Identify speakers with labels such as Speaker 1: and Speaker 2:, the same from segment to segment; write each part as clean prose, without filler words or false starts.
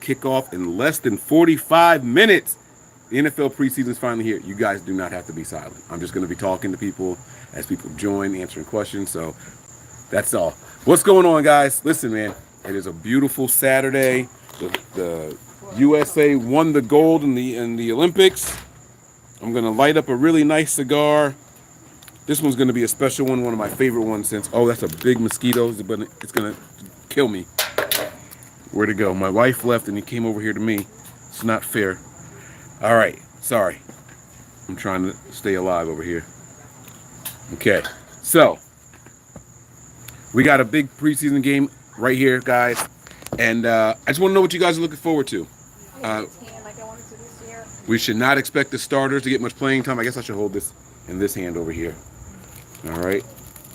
Speaker 1: Kickoff in less than 45 minutes. The NFL preseason is finally here. You guys do not have to be silent. I'm just going to be talking to people as people join, answering questions. So that's all. What's going on, guys? Listen, man, it is a beautiful Saturday. The USA won the gold in the Olympics. I'm going to light up a really nice cigar. This one's going to be a special one of my favorite ones since, oh, that's a big mosquito, but it's going to kill me. Where'd it go? My wife left and he came over here to me. It's not fair. All right, sorry. I'm trying to stay alive over here. Okay, so we got a big preseason game right here, guys. And I just want to know what you guys are looking forward to. We should not expect the starters to get much playing time. I guess I should hold this in this hand over here. All right.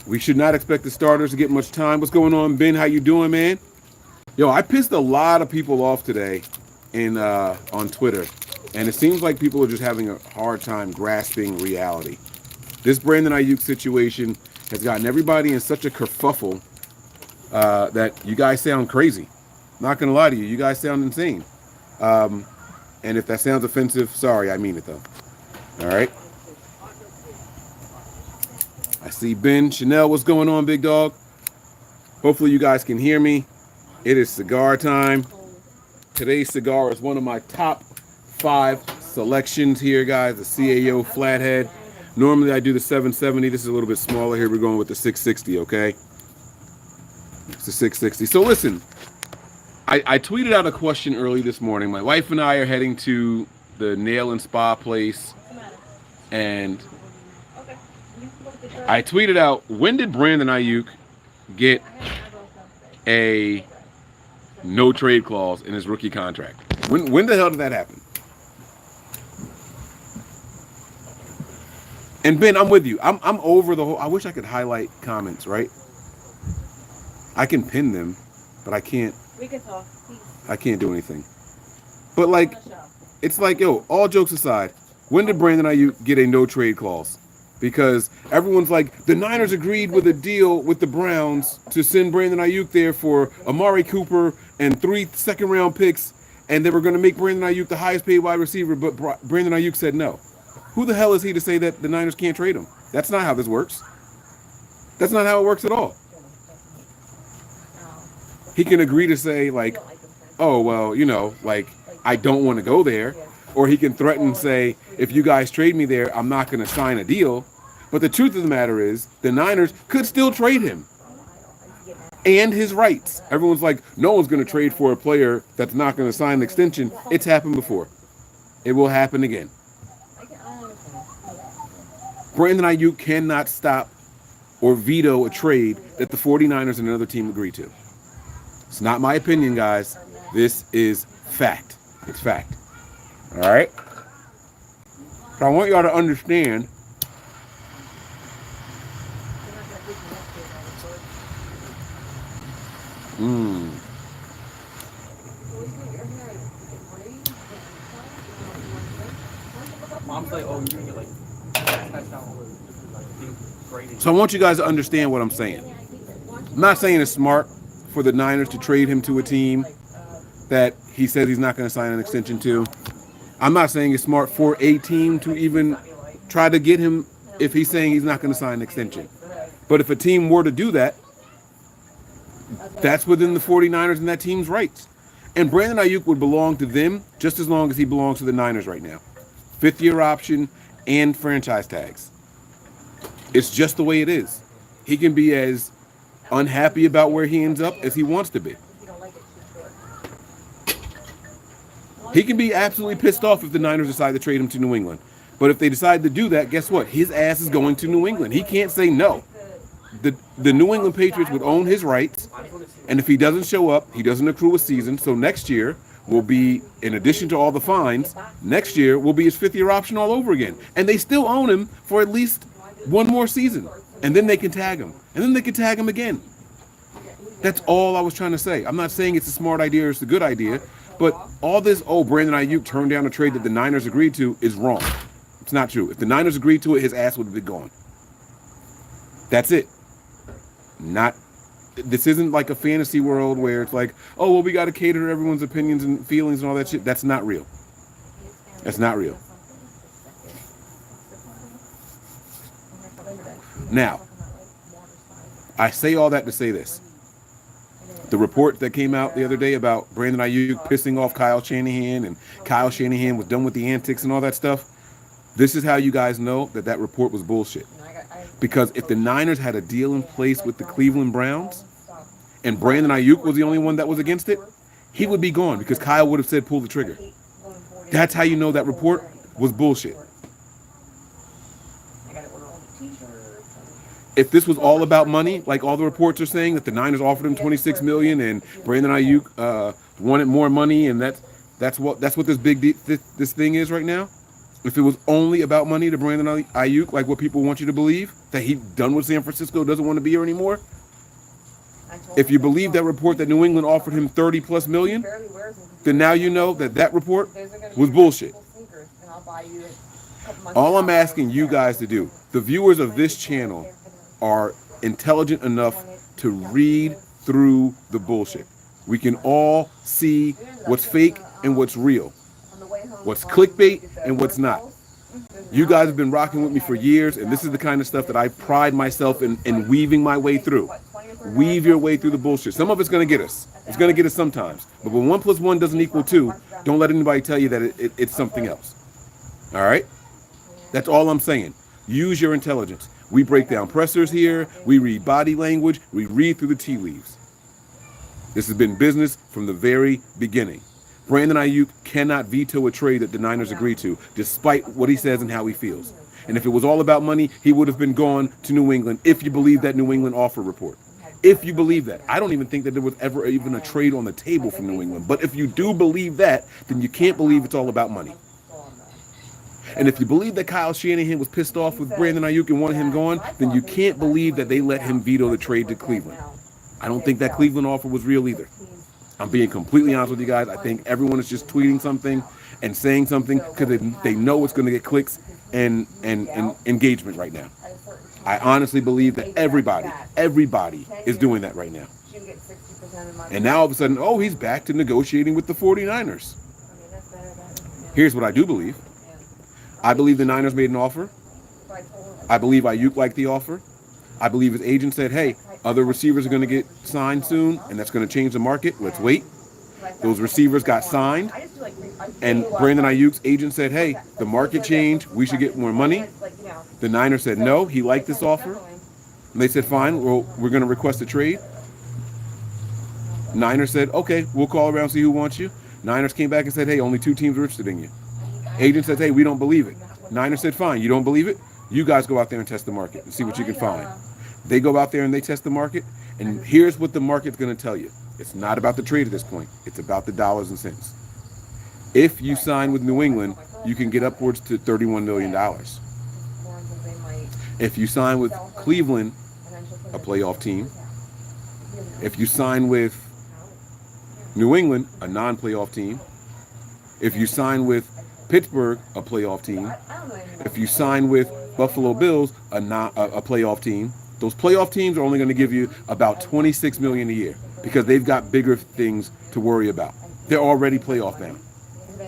Speaker 1: We should not expect the starters to get much time. What's going on, Ben? How you doing, man? Yo, I pissed a lot of people off today on Twitter. And it seems like people are just having a hard time grasping reality. This Brandon Ayuk situation has gotten everybody in such a kerfuffle that you guys sound crazy. Not going to lie to you. You guys sound insane. And if that sounds offensive, sorry, I mean it though. All right. I see Ben. Chanel, what's going on, big dog? Hopefully you guys can hear me. It is cigar time. Today's cigar is one of my top 5 selections here, guys. The CAO Flathead. Normally I do the 770. This is a little bit smaller. Here we're going with the 660, okay? It's the 660. So listen, I tweeted out a question early this morning. My wife and I are heading to the nail and spa place. And I tweeted out, when did Brandon Ayuk get a no trade clause in his rookie contract? When the hell did that happen? And Ben, I'm with you. I'm over the whole. I wish I could highlight comments, right? I can pin them, but I can't.
Speaker 2: We can talk.
Speaker 1: I can't do anything. But like, it's like, yo, all jokes aside, when did Brandon Ayuk get a no trade clause? Because everyone's like, the Niners agreed with a deal with the Browns to send Brandon Ayuk there for Amari Cooper and 3 second-round picks, and they were going to make Brandon Ayuk the highest-paid wide receiver, but Brandon Ayuk said no. Who the hell is he to say that the Niners can't trade him? That's not how this works. That's not how it works at all. He can agree to say, like, oh, well, you know, like, I don't want to go there. Or he can threaten and say, if you guys trade me there, I'm not going to sign a deal. But the truth of the matter is, the Niners could still trade him. And his rights. Everyone's like, no one's going to trade for a player that's not going to sign an extension. It's happened before. It will happen again. Brandon Ayuk cannot stop or veto a trade that the 49ers and another team agree to. It's not my opinion, guys. This is fact. It's fact. All right? So I want y'all to understand. So I want you guys to understand what I'm saying. I'm not saying it's smart for the Niners to trade him to a team that he says he's not going to sign an extension to. I'm not saying it's smart for a team to even try to get him if he's saying he's not going to sign an extension. But if a team were to do that, that's within the 49ers and that team's rights. And Brandon Ayuk would belong to them just as long as he belongs to the Niners right now. 5th-year option and franchise tags. It's just the way it is. He can be as unhappy about where he ends up as he wants to be. He can be absolutely pissed off if the Niners decide to trade him to New England. But if they decide to do that, guess what? His ass is going to New England. He can't say no. The New England Patriots would own his rights, and if he doesn't show up, he doesn't accrue a season. So next year will be, in addition to all the fines, next year will be his 5th-year option all over again. And they still own him for at least one more season. And then they can tag him. And then they can tag him again. That's all I was trying to say. I'm not saying it's a smart idea or it's a good idea, but all this, Brandon Ayuk turned down a trade that the Niners agreed to is wrong. It's not true. If the Niners agreed to it, his ass would have been gone. That's it. Not This isn't like a fantasy world where it's like, oh, well, we got to cater to everyone's opinions and feelings and all that shit. That's not real. That's not real. Now, I say all that to say this. The report that came out the other day about Brandon Ayuk pissing off Kyle Shanahan and Kyle Shanahan was done with the antics and all that stuff. This is how you guys know that that report was bullshit. Because if the Niners had a deal in place with the Cleveland Browns and Brandon Ayuk was the only one that was against it, he would be gone because Kyle would have said pull the trigger. That's how you know that report was bullshit. If this was all about money, like all the reports are saying, that the Niners offered him $26 million and Brandon Ayuk wanted more money, and that's what this thing is right now. If it was only about money to Brandon Ayuk, like what people want you to believe, that he's done with San Francisco, doesn't want to be here anymore. If you believe that report that New England offered him $30+ million, then now you know that that report was bullshit. All I'm asking you guys to do, the viewers of this channel, are intelligent enough to read through the bullshit. We can all see what's fake and what's real, what's clickbait and what's not. You guys have been rocking with me for years, and this is the kind of stuff that I pride myself in weaving my way through. Weave your way through the bullshit. Some of it's going to get us. It's going to get us sometimes. But when 1 + 1 doesn't equal 2, don't let anybody tell you that it's something else. All right? That's all I'm saying. Use your intelligence. We break down pressers here. We read body language. We read through the tea leaves. This has been business from the very beginning. Brandon Ayuk cannot veto a trade that the Niners agree to, despite what he says and how he feels. And if it was all about money, he would have been gone to New England, if you believe that New England offer report. If you believe that. I don't even think that there was ever even a trade on the table from New England. But if you do believe that, then you can't believe it's all about money. And if you believe that Kyle Shanahan was pissed off with Brandon Ayuk and wanted him gone, then you can't believe that they let him veto the trade to Cleveland. I don't think that Cleveland offer was real either. I'm being completely honest with you guys. I think everyone is just tweeting something and saying something because they know it's going to get clicks and engagement right now. I honestly believe that everybody is doing that right now. And now all of a sudden, oh, he's back to negotiating with the 49ers. Here's what I do believe. I believe the Niners made an offer. I believe Ayuk liked the offer. I believe his agent said, hey, other receivers are going to get signed soon, and that's going to change the market. Let's wait. Those receivers got signed, and Brandon Ayuk's agent said, hey, the market changed. We should get more money. The Niners said no. He liked this offer. And they said, fine, well, we're going to request a trade. Niners said, okay, we'll call around, see who wants you. Niners came back and said, hey, only 2 teams are interested in you. Agent says, hey, we don't believe it. Niners said, fine, you don't believe it? You guys go out there and test the market and see what you can find. They go out there and they test the market, and here's what the market's going to tell you. It's not about the trade at this point. It's about the dollars and cents. If you sign with New England, you can get upwards to $31 million. If you sign with Cleveland, a playoff team, if you sign with New England, a non-playoff team, if you sign with Pittsburgh, a playoff team, if you sign with Buffalo Bills, a playoff team, those playoff teams are only going to give you about $26 million a year because they've got bigger things to worry about. They're already playoff bound.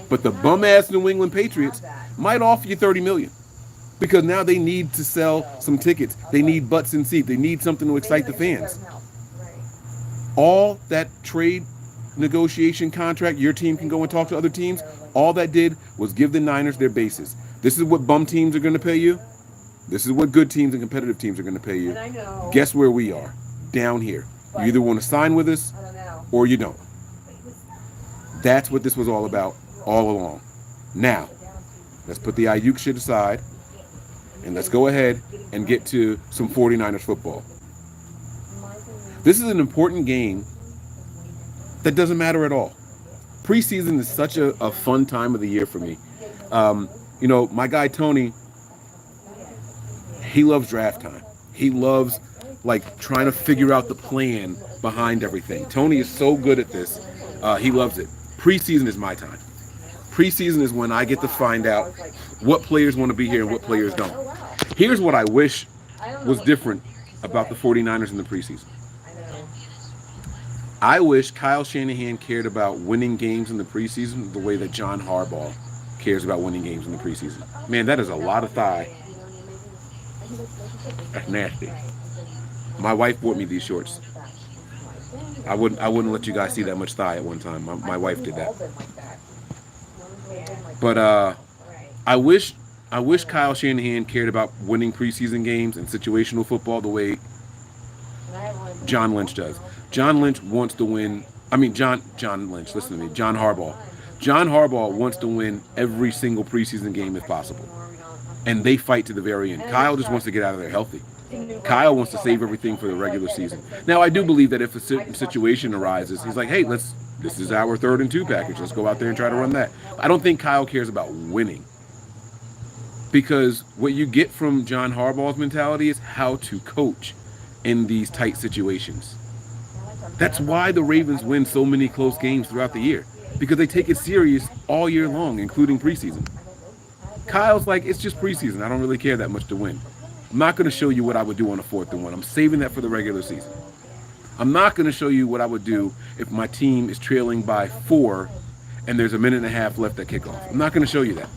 Speaker 1: But the bum-ass New England Patriots might offer you $30 million because now they need to sell some tickets. They need butts in seats. They need something to excite the fans. All that trade negotiation contract, your team can go and talk to other teams. All that did was give the Niners their bases. This is what bum teams are going to pay you. This is what good teams and competitive teams are going to pay you. Guess where we are? Down here. You either want to sign with us or you don't. That's what this was all about all along. Now, let's put the Ayuk shit aside and let's go ahead and get to some 49ers football. This is an important game that doesn't matter at all. Preseason is such a fun time of the year for me. My guy Tony, he loves draft time. He loves trying to figure out the plan behind everything. Tony is so good at this. He loves it. Preseason is my time. Preseason is when I get to find out what players want to be here and what players don't. Here's what I wish was different about the 49ers in the preseason. I wish Kyle Shanahan cared about winning games in the preseason the way that John Harbaugh cares about winning games in the preseason. Man, that is a lot of thigh. That's nasty. My wife bought me these shorts. I wouldn't let you guys see that much thigh at one time. My wife did that. But I wish Kyle Shanahan cared about winning preseason games and situational football the way John Lynch does. John Lynch wants to win. I mean, John Lynch, listen to me. John Harbaugh. John Harbaugh wants to win every single preseason game if possible. And they fight to the very end. Kyle just wants to get out of there healthy. Kyle wants to save everything for the regular season. Now, I do believe that if a certain situation arises, he's like, hey, this is our 3rd and 2 package. Let's go out there and try to run that. I don't think Kyle cares about winning. Because what you get from John Harbaugh's mentality is how to coach in these tight situations. That's why the Ravens win so many close games throughout the year. Because they take it serious all year long, including preseason. Kyle's like, it's just preseason. I don't really care that much to win. I'm not going to show you what I would do on a 4th and 1. I'm saving that for the regular season. I'm not going to show you what I would do if my team is trailing by 4 and there's a minute and a half left at kickoff. I'm not going to show you that.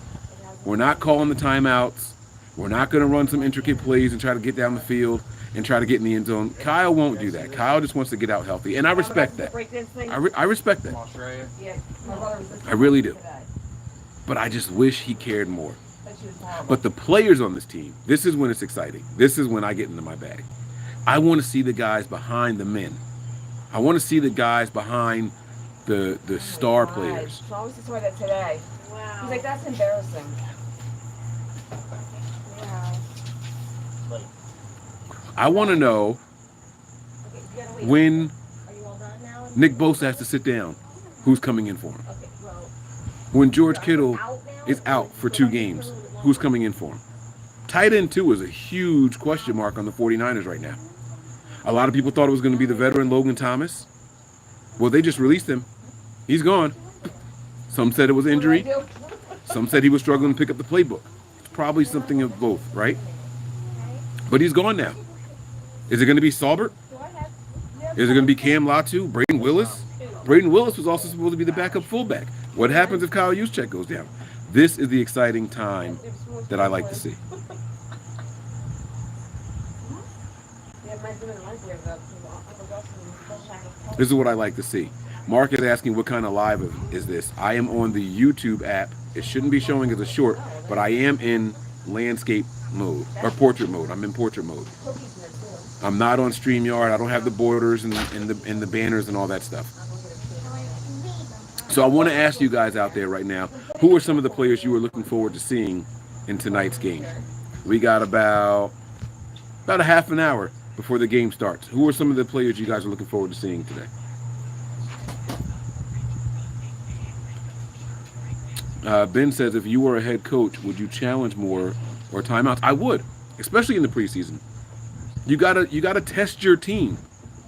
Speaker 1: We're not calling the timeouts. We're not going to run some intricate plays and try to get down the field and try to get in the end zone. Kyle won't do that. Kyle just wants to get out healthy. And I respect that. I respect that. I really do. But I just wish he cared more. But the players on this team, this is when it's exciting. This is when I get into my bag. I want to see the guys behind the men. I want to see the guys behind the star players.
Speaker 2: Thomas just saw that today. Wow. He's like, that's embarrassing. Wow.
Speaker 1: I want to know when Nick Bosa has to sit down, who's coming in for him. When George Kittle is out for 2 games, who's coming in for him? Tight end 2 is a huge question mark on the 49ers right now. A lot of people thought it was going to be the veteran Logan Thomas. Well, they just released him. He's gone. Some said it was injury. Some said he was struggling to pick up the playbook. It's probably something of both, right? But he's gone now. Is it going to be Saubert? Is it going to be Cam Latu? Braden Willis? Braden Willis was also supposed to be the backup fullback. What happens if Kyle Juszczyk goes down? This is the exciting time that I like to see. This is what I like to see. Mark is asking what kind of live is this. I am on the YouTube app. It shouldn't be showing as a short, but I am in landscape mode or portrait mode. I'm in portrait mode. I'm not on StreamYard. I don't have the borders and the banners and all that stuff. So I want to ask you guys out there right now, who are some of the players you were looking forward to seeing in tonight's game? We got about a half an hour before the game starts. Who are some of the players you guys are looking forward to seeing today? Ben says, if you were a head coach, would you challenge more or timeouts? I would, especially in the preseason. You gotta test your team,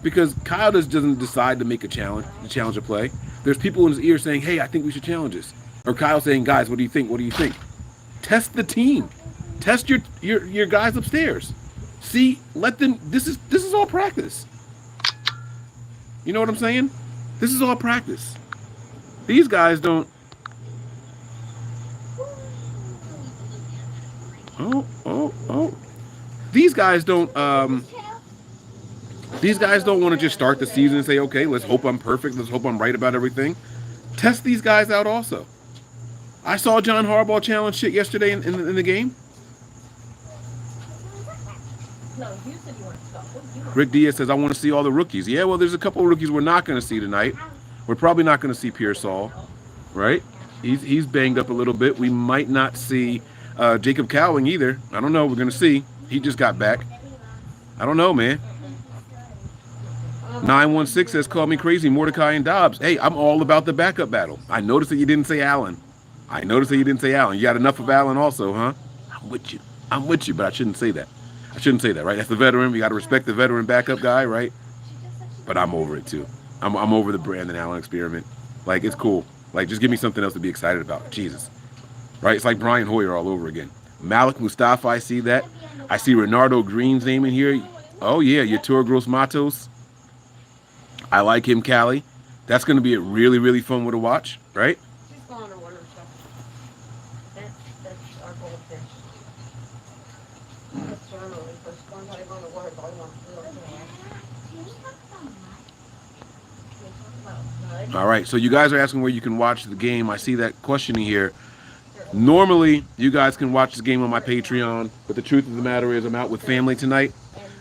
Speaker 1: because Kyle doesn't decide to make a challenge a play. There's people in his ear saying, hey, I think we should challenge this. Or Kyle saying, guys, what do you think? What do you think? Test the team. Test your guys upstairs. See, let them. This is all practice. You know what I'm saying? This is all practice. These guys don't. Oh. These guys don't want to just start the season and say, okay, let's hope I'm perfect. Let's hope I'm right about everything. Test these guys out also. I saw John Harbaugh challenge shit yesterday in the game. Rick Diaz says, I want to see all the rookies. Yeah, well, there's a couple of rookies we're not going to see tonight. We're probably not going to see Pearsall, right? He's banged up a little bit. We might not see Jacob Cowling either. I don't know. We're going to see. He just got back. I don't know, man. 916 says, call me crazy, Mordecai and Dobbs. Hey, I'm all about the backup battle. I noticed that you didn't say Allen. You got enough of Allen also, huh? I'm with you, but I shouldn't say that. Right? That's the veteran. We got to respect the veteran backup guy, right? But I'm over it, too. I'm over the Brandon Allen experiment. Like, it's cool. Like, just give me something else to be excited about. Jesus. Right? It's like Brian Hoyer all over again. Malik Mustafa, I see that. I see Renardo Green's name in here. Oh, yeah, Yatur Gross Matos. I like him, Callie. That's going to be a really, really fun one to watch, right?
Speaker 2: She's going to water stuff. That's our goldfish. That's generally first going to water, but I want to do it.
Speaker 1: All right, so you guys are asking where you can watch the game. I see that questioning here. Normally, you guys can watch the game on my Patreon, but the truth of the matter is I'm out with family tonight.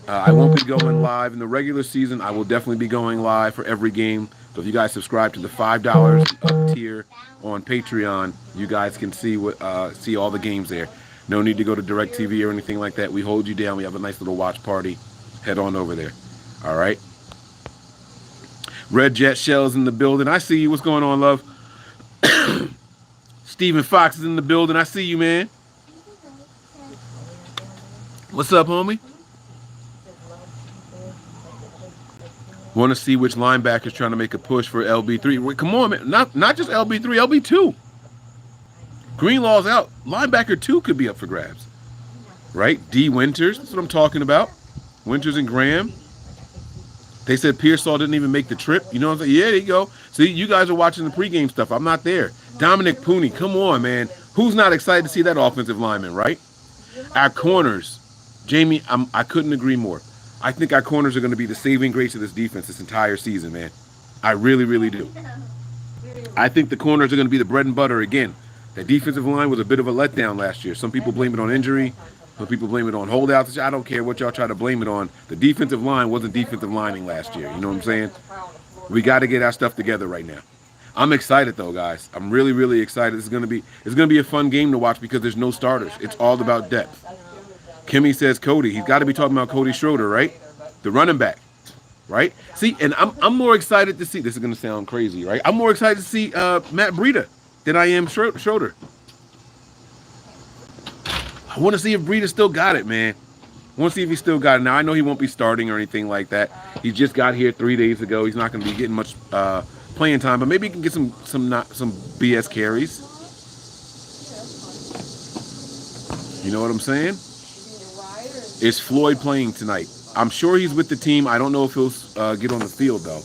Speaker 1: I won't be going live in the regular season. I will definitely be going live for every game. So if you guys subscribe to the $5 up tier on Patreon, you guys can see all the games there. No need to go to DirecTV or anything like that. We hold you down. We have a nice little watch party. Head on over there. All right. Red Jet Shell's in the building. I see you. What's going on, love? Stephen Fox is in the building. I see you, man. What's up, homie? Want to see which linebacker's trying to make a push for LB3. Come on, man. Not just LB3, LB2. Greenlaw's out. Linebacker 2 could be up for grabs. Right? D. Winters. That's what I'm talking about. Winters and Graham. They said Pearsall didn't even make the trip. You know what I'm saying? Yeah, there you go. See, you guys are watching the pregame stuff. I'm not there. Dominic Pooney. Come on, man. Who's not excited to see that offensive lineman, right? Our corners. Jamie, I couldn't agree more. I think our corners are going to be the saving grace of this defense this entire season, man. I really, really do. I think the corners are going to be the bread and butter again. The defensive line was a bit of a letdown last year. Some people blame it on injury. Some people blame it on holdouts. I don't care what y'all try to blame it on. The defensive line wasn't defensive lining last year. You know what I'm saying? We got to get our stuff together right now. I'm excited though, guys. I'm really, really excited. It's gonna be a fun game to watch because there's no starters. It's all about depth. Kimmy says Cody. He's got to be talking about Cody Schroeder, right? The running back, right? See, and I'm more excited to see. This is gonna sound crazy, right? I'm more excited to see Matt Breida than I am Schroeder. I want to see if Breida still got it, man. I want to see if he still got it. Now I know he won't be starting or anything like that. He just got here 3 days ago. He's not going to be getting much playing time, but maybe he can get some BS carries. You know what I'm saying? Is Floyd playing tonight? I'm sure he's with the team. I don't know if he'll get on the field though.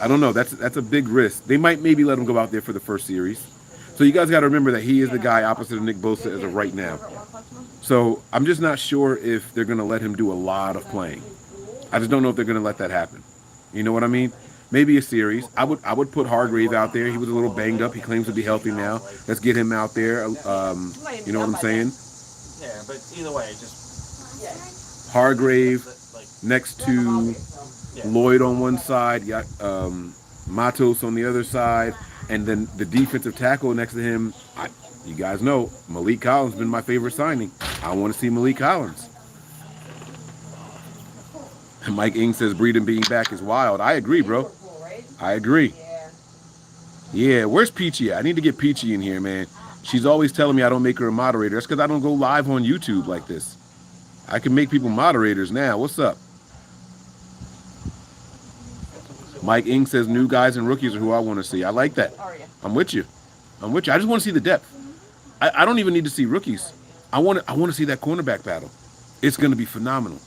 Speaker 1: I don't know. That's a big risk. They might maybe let him go out there for the first series. So you guys got to remember that he is the guy opposite of Nick Bosa as of right now. So I'm just not sure if they're going to let him do a lot of playing. I just don't know if they're going to let that happen. You know what I mean? Maybe a series. I would put Hargrave out there. He was a little banged up. He claims to be healthy now. Let's get him out there. You know what I'm saying?
Speaker 3: Yeah, but either way, just
Speaker 1: Hargrave next to Lloyd on one side, got Matos on the other side, and then the defensive tackle next to him. You guys know Malik Collins has been my favorite signing. I want to see Malik Collins. Mike Ing says Breeden being back is wild. I agree, bro. I agree. Yeah, where's Peachy at? I need to get Peachy in here, man. She's always telling me I don't make her a moderator. That's because I don't go live on YouTube like this. I can make people moderators now. What's up? Mike Ing says new guys and rookies are who I want to see. I like that. I'm with you. I just want to see the depth. I don't even need to see rookies. I want to see that cornerback battle. It's going to be phenomenal.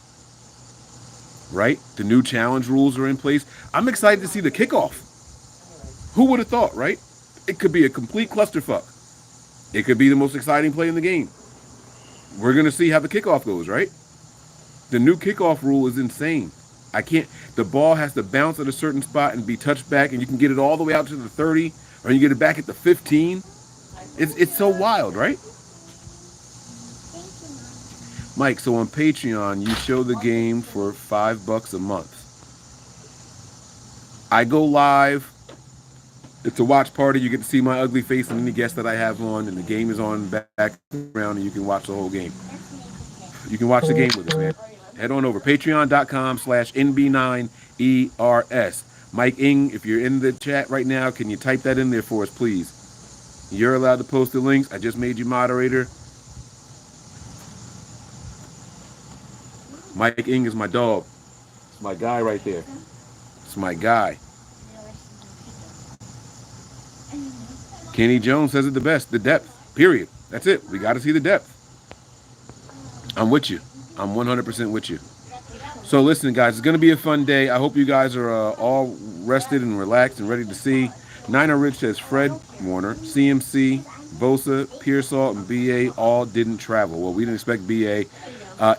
Speaker 1: Right? The new challenge rules are in place. I'm excited to see the kickoff. Who would have thought, right? It could be a complete clusterfuck. It could be the most exciting play in the game. We're going to see how the kickoff goes, right? The new kickoff rule is insane. The ball has to bounce at a certain spot and be touched back, and you can get it all the way out to the 30, or you get it back at the 15. It's so wild, right? Mike, so on Patreon, you show the game for $5 a month. I go live. It's a watch party. You get to see my ugly face and any guests that I have on, and the game is on background, and you can watch the whole game. You can watch the game with us, man. Head on over, patreon.com/NB9ERS. Mike Ing, if you're in the chat right now, can you type that in there for us, please? You're allowed to post the links. I just made you moderator. Mike Ing is my dog. It's my guy right there. It's my guy. Kenny Jones says it the best. The depth. Period. That's it. We got to see the depth. I'm with you. I'm 100% with you. So listen, guys, it's going to be a fun day. I hope you guys are all rested and relaxed and ready to see. Niner Rich says Fred Warner, CMC, Bosa, Pearsall, and BA all didn't travel. Well, we didn't expect BA.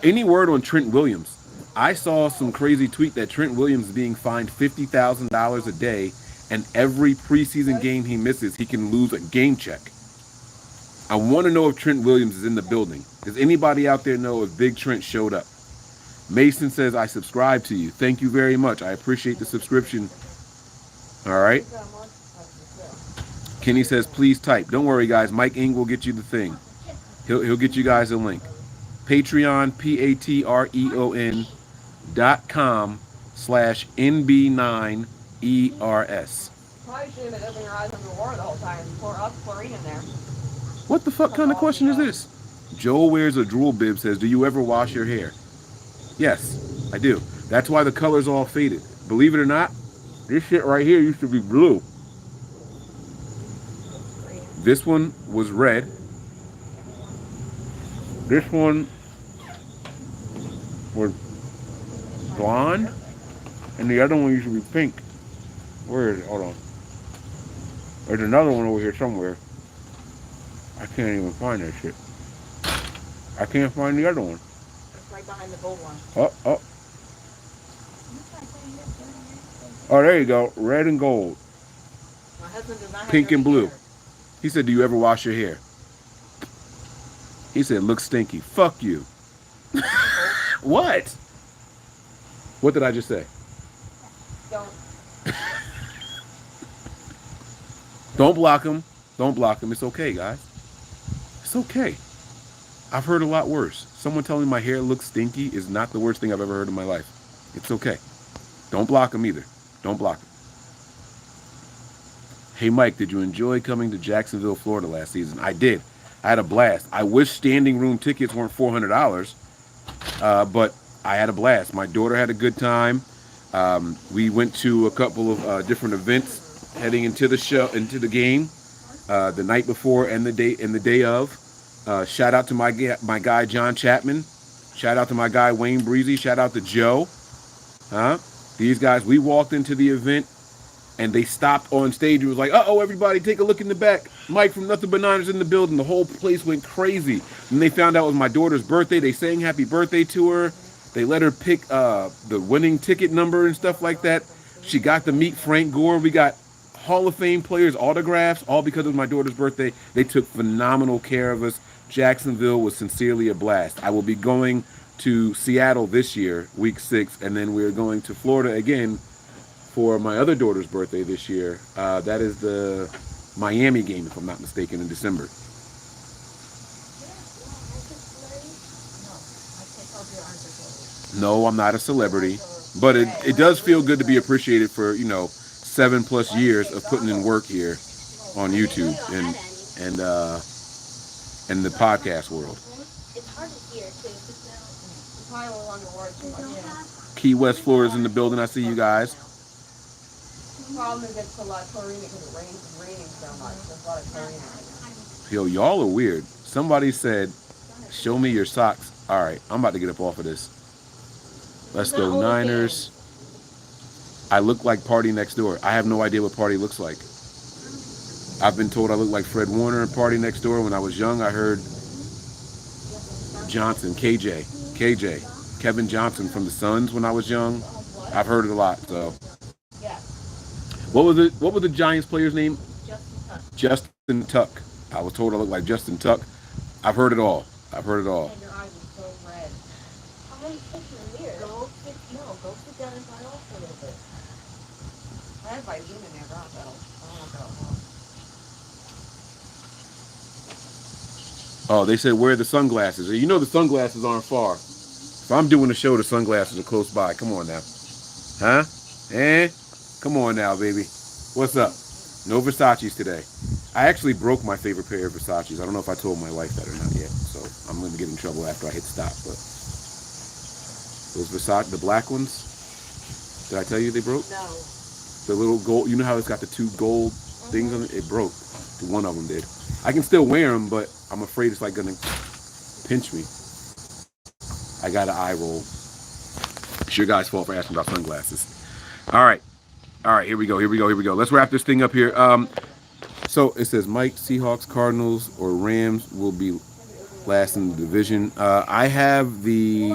Speaker 1: Any word on Trent Williams? I saw some crazy tweet that Trent Williams is being fined $50,000 a day, and every preseason game he misses, he can lose a game check. I want to know if Trent Williams is in the building. Does anybody out there know if Big Trent showed up? Mason says, I subscribe to you. Thank you very much. I appreciate the subscription. All right. Kenny says, please type. Don't worry, guys. Mike Ing will get you the thing. He'll get you guys a link. Patreon, patreon.com/NB9ERS.
Speaker 2: Probably should have been opening your eyes underwater the whole time. Pour up chlorine in there.
Speaker 1: What the fuck kind of question is this? Joel wears a drool bib says, do you ever wash your hair? Yes, I do. That's why the color's all faded. Believe it or not, this shit right here used to be blue. This one was red. This one was blonde. And the other one used to be pink. Where is it? Hold on. There's another one over here somewhere. I can't even find that shit. I can't find the other one.
Speaker 2: It's right behind the gold one.
Speaker 1: Oh. Oh, there you go. Red and gold.
Speaker 2: My husband does not have
Speaker 1: Pink and
Speaker 2: dirty
Speaker 1: blue.
Speaker 2: hair.
Speaker 1: He said, do you ever wash your hair? He said, looks stinky. Fuck you. What? What did I just say?
Speaker 2: Don't.
Speaker 1: Don't block him. Don't block him. It's okay, guys. It's okay. I've heard a lot worse. Someone telling me my hair looks stinky is not the worst thing I've ever heard in my life. It's okay. Don't block him either. Don't block him. Hey, Mike, did you enjoy coming to Jacksonville, Florida last season? I did. I had a blast. I wish standing room tickets weren't $400, but I had a blast. My daughter had a good time. We went to a couple of different events heading into the game, the night before and the day of. Shout out to my guy John Chapman. Shout out to my guy Wayne Breezy. Shout out to Joe. These guys, we walked into the event and they stopped on stage. It was like, uh-oh, everybody, take a look in the back. Mike from Nothing But Niners in the building. The whole place went crazy. And they found out it was my daughter's birthday. They sang happy birthday to her. They let her pick the winning ticket number and stuff like that. She got to meet Frank Gore. We got Hall of Fame players' autographs, all because it was my daughter's birthday. They took phenomenal care of us. Jacksonville was sincerely a blast. I will be going to Seattle this year, week 6, and then we're going to Florida again for my other daughter's birthday this year. That is the Miami game, if I'm not mistaken, in December. No, I'm not a celebrity, but it does feel good to be appreciated for, 7+ years of putting in work here on YouTube and the podcast world.
Speaker 2: It's hard to hear, too. It's probably a little underwater too much.
Speaker 1: Key West, Florida's in the building. I see you guys.
Speaker 2: The problem is it's a lot of chlorine because it rains. It's raining so much. There's a lot of chlorine in it.
Speaker 1: Yo, y'all are weird. Somebody said, show me your socks. All right, I'm about to get up off of this. Let's go Niners. I look like Party Next Door. I have no idea what Party looks like. I've been told I look like Fred Warner in Party Next Door. When I was young, I heard Johnson, KJ, Kevin Johnson from the Suns when I was young. I've heard it a lot. So, what was the Giants player's name? Justin Tuck. I was told I look like Justin Tuck. I've heard it all.
Speaker 2: And your eyes are so red. How many pictures here? Go sit down and dry off a little bit. I have Visine in there, though. I don't want to go home.
Speaker 1: Oh, they said wear the sunglasses. You know the sunglasses aren't far. If I'm doing a show, the sunglasses are close by. Come on now. Huh? Come on now, baby. What's up? No Versace's today. I actually broke my favorite pair of Versace's. I don't know if I told my wife that or not yet, so I'm going to get in trouble after I hit stop. But those Versace, the black ones, did I tell you they broke?
Speaker 2: No.
Speaker 1: The little gold, you know how it's got the 2 gold things on it? It broke. One of them did. I can still wear them, but I'm afraid it's like going to pinch me. I got an eye roll. It's your guys' fault for asking about sunglasses. All right. All right, here we go. Let's wrap this thing up here. So it says Mike, Seahawks, Cardinals, or Rams will be last in the division. I have the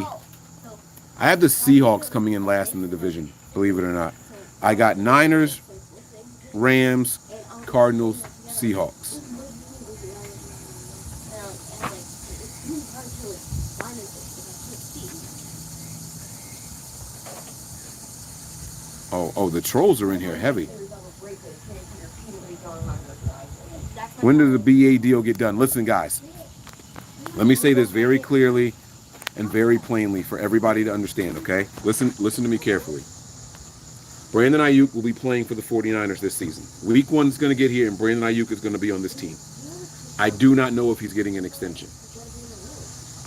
Speaker 1: Seahawks coming in last in the division, believe it or not. I got Niners, Rams, Cardinals, Seahawks. Oh, the trolls are in here heavy. When did the BA deal get done? Listen, guys, let me say this very clearly and very plainly for everybody to understand, okay? Listen to me carefully. Brandon Ayuk will be playing for the 49ers this season. Week 1 is going to get here, and Brandon Ayuk is going to be on this team. I do not know if he's getting an extension.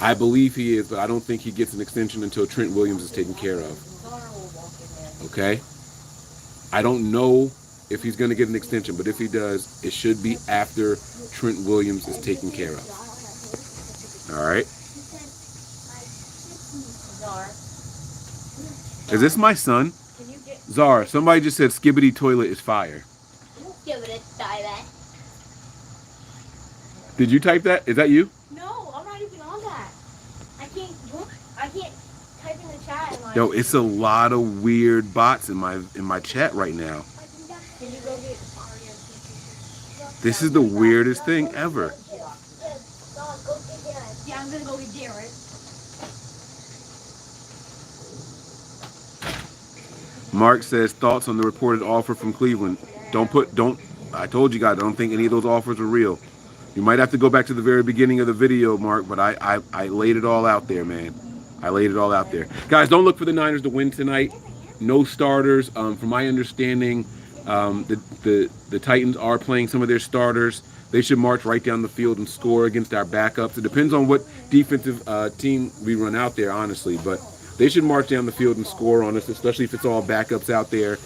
Speaker 1: I believe he is, but I don't think he gets an extension until Trent Williams is taken care of. Okay? I don't know if he's going to get an extension, but if he does, it should be after Trent Williams is taken care of. All right? Is this my son? Zara, somebody just said Skibbity Toilet is fire.
Speaker 2: Skibbity Toilet.
Speaker 1: Did you type that? Is that you?
Speaker 2: No, I'm not even on that. I can't type in the chat. And
Speaker 1: Yo, it's a lot of weird bots in my chat right now.
Speaker 2: Can you go get
Speaker 1: This is the weirdest thing ever.
Speaker 2: Yeah, I'm gonna go get Derek.
Speaker 1: Mark says thoughts on the reported offer from Cleveland. I told you guys, I don't think any of those offers are real. You might have to go back to the very beginning of the video, Mark, but I laid it all out there, man. I laid it all out there. Guys, don't look for the Niners to win tonight. No starters. From my understanding, the Titans are playing some of their starters. They should march right down the field and score against our backups. It depends on what defensive team we run out there, honestly, but they should march down the field and score on us, especially if it's all backups out there.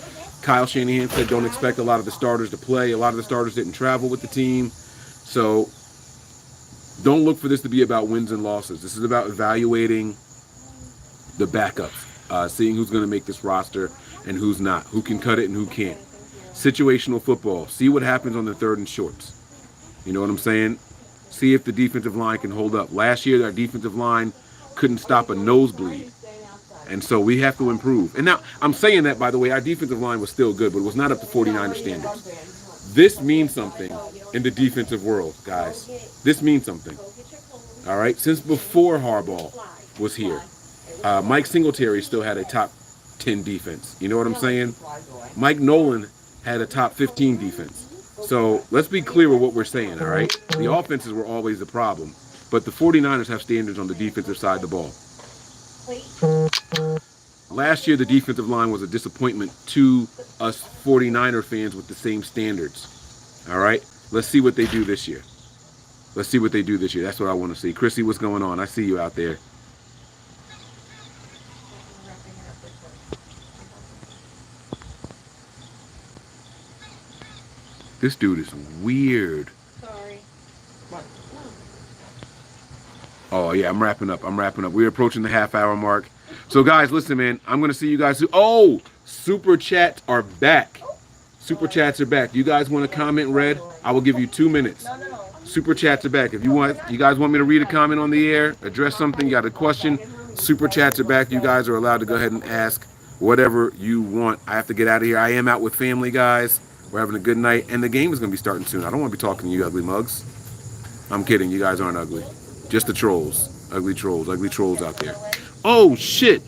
Speaker 1: Kyle Shanahan said don't expect a lot of the starters to play. A lot of the starters didn't travel with the team. So don't look for this to be about wins and losses. This is about evaluating the backups, seeing who's going to make this roster and who's not, who can cut it and who can't. Situational football. See what happens on the 3rd and shorts. You know what I'm saying? See if the defensive line can hold up. Last year, our defensive line couldn't stop a nosebleed. And so we have to improve. And now, I'm saying that, by the way, our defensive line was still good, but it was not up to 49er standards. This means something in the defensive world, guys. This means something. All right? Since before Harbaugh was here, Mike Singletary still had a top 10 defense. You know what I'm saying? Mike Nolan had a top 15 defense. So let's be clear with what we're saying, all right? The offenses were always the problem, but the 49ers have standards on the defensive side of the ball. Last year, the defensive line was a disappointment to us 49er fans with the same standards. All right? Let's see what they do this year. That's what I want to see. Chrissy, what's going on? I see you out there. This dude is weird.
Speaker 2: Sorry.
Speaker 1: Oh, yeah, I'm wrapping up. We're approaching the half-hour mark. So, guys, listen, man. I'm going to see you guys. Oh, Super Chats are back. Super Chats are back. You guys want to comment, Red? I will give you 2 minutes. Super Chats are back. If you guys want me to read a comment on the air, address something, you got a question, Super Chats are back. You guys are allowed to go ahead and ask whatever you want. I have to get out of here. I am out with family, guys. We're having a good night, and the game is going to be starting soon. I don't want to be talking to you ugly mugs. I'm kidding. You guys aren't ugly. Just the trolls. Ugly trolls out there. Oh, shit.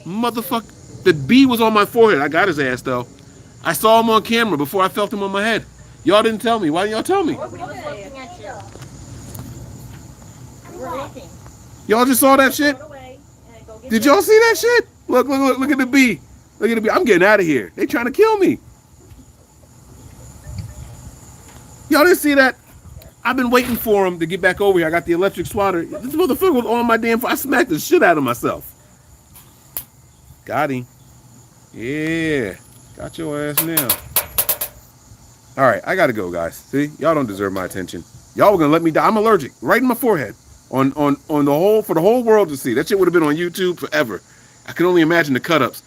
Speaker 1: Motherfucker. The bee was on my forehead. I got his ass, though. I saw him on camera before I felt him on my head. Y'all didn't tell me. Why didn't y'all tell me? Y'all just saw that shit? Did y'all see that shit? Look at the bee. Look at the bee. I'm getting out of here. They trying to kill me. Y'all didn't see that? I've been waiting for him to get back over here. I got the electric swatter. This motherfucker was on my damn phone. I smacked the shit out of myself. Got him. Yeah. Got your ass now. All right, I got to go, guys. See? Y'all don't deserve my attention. Y'all were going to let me die. I'm allergic. right in my forehead, on the whole, for the whole world to see. That shit would have been on YouTube forever. I can only imagine the cut-ups.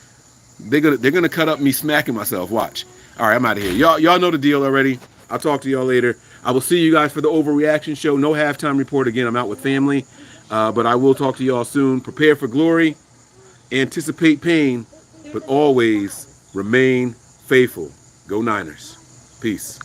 Speaker 1: They're gonna cut up me smacking myself. Watch. All right, I'm out of here. Y'all know the deal already. I'll talk to y'all later. I will see you guys for the overreaction show. No halftime report again. I'm out with family, but I will talk to y'all soon. Prepare for glory, anticipate pain, but always remain faithful. Go Niners. Peace.